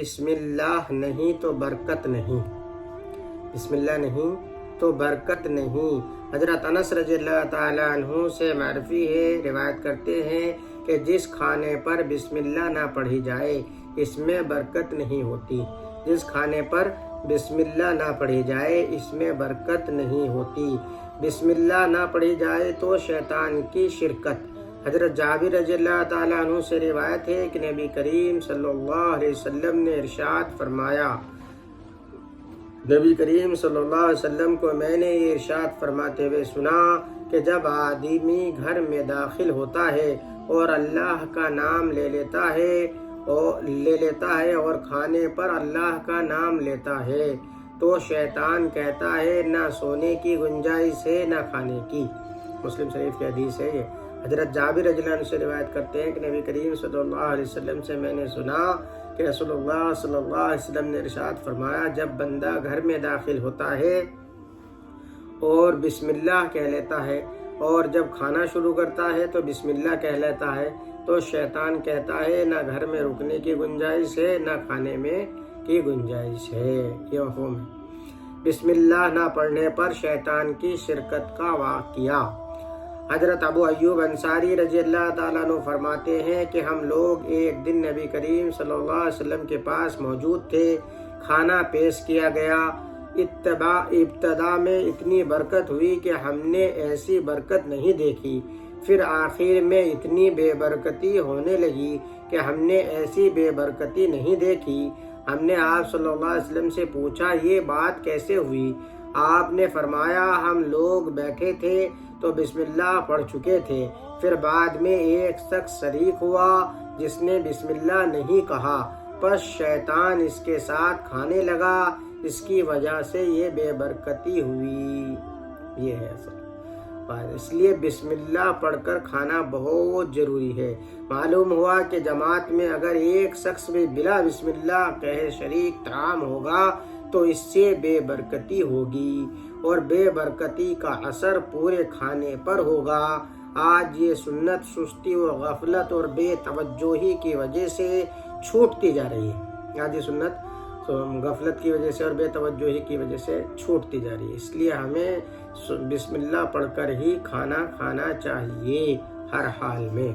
بسم اللہ نہیں تو برکت نہیں، بسم اللہ نہیں تو برکت نہیں۔ حضرت انس رضی اللہ تعالیٰ عنہ سے معرفی ہے، روایت کرتے ہیں کہ جس کھانے پر بسم اللہ نہ پڑھی جائے اس میں برکت نہیں ہوتی، جس کھانے پر بسم اللہ نہ پڑھی جائے اس میں برکت نہیں ہوتی۔ بسم اللہ نہ پڑھی جائے تو شیطان کی شرکت۔ حضرت جابر رضی اللہ تعالیٰ عنہ سے روایت ہے کہ نبی کریم صلی اللہ علیہ وسلم نے ارشاد فرمایا، نبی کریم صلی اللہ علیہ وسلم کو میں نے یہ ارشاد فرماتے ہوئے سنا کہ جب آدمی گھر میں داخل ہوتا ہے اور اللہ کا نام لے لیتا ہے اور کھانے پر اللہ کا نام لیتا ہے تو شیطان کہتا ہے نہ سونے کی گنجائش ہے نہ کھانے کی۔ مسلم شریف کی حدیث ہے یہ۔ حضرت جابر رضی اللہ عنہ سے روایت کرتے ہیں کہ نبی کریم صلی اللہ علیہ وسلم سے میں نے سنا کہ رسول اللہ صلی اللہ علیہ وسلم نے ارشاد فرمایا، جب بندہ گھر میں داخل ہوتا ہے اور بسم اللہ کہہ لیتا ہے اور جب کھانا شروع کرتا ہے تو بسم اللہ کہہ لیتا ہے تو شیطان کہتا ہے نہ گھر میں رکنے کی گنجائش ہے نہ کھانے میں کی گنجائش ہے۔ یہ مفہوم ہے۔ بسم اللہ نہ پڑھنے پر شیطان کی شرکت کا واقعہ۔ حضرت ابو ایوب انصاری رضی اللہ تعالیٰ عنہ فرماتے ہیں کہ ہم لوگ ایک دن نبی کریم صلی اللہ علیہ وسلم کے پاس موجود تھے، کھانا پیش کیا گیا۔ ابتدا میں اتنی برکت ہوئی کہ ہم نے ایسی برکت نہیں دیکھی، پھر آخر میں اتنی بے برکتی ہونے لگی کہ ہم نے ایسی بے برکتی نہیں دیکھی۔ ہم نے آپ صلی اللہ علیہ وسلم سے پوچھا یہ بات کیسے ہوئی؟ آپ نے فرمایا ہم لوگ بیٹھے تھے تو بسم اللہ پڑھ چکے تھے، پھر بعد میں ایک شخص شریک ہوا جس نے بسم اللہ نہیں کہا، پس شیطان اس کے ساتھ کھانے لگا، اس کی وجہ سے یہ بے برکتی ہوئی۔ یہ ہے اصل بات، اس لیے بسم اللہ پڑھ کر کھانا بہت ضروری ہے۔ معلوم ہوا کہ جماعت میں اگر ایک شخص بھی بلا بسم اللہ کہے شریک طعام ہوگا تو اس سے بے برکتی ہوگی اور بے برکتی کا اثر پورے کھانے پر ہوگا۔ آج یہ سنت سستی و غفلت اور بے توجہی کی وجہ سے چھوٹتی جا رہی ہے۔ آج یہ سنت غفلت کی وجہ سے اور بے توجہی کی وجہ سے چھوٹتی جا رہی ہے، اس لیے ہمیں بسم اللہ پڑھ کر ہی کھانا کھانا چاہیے ہر حال میں۔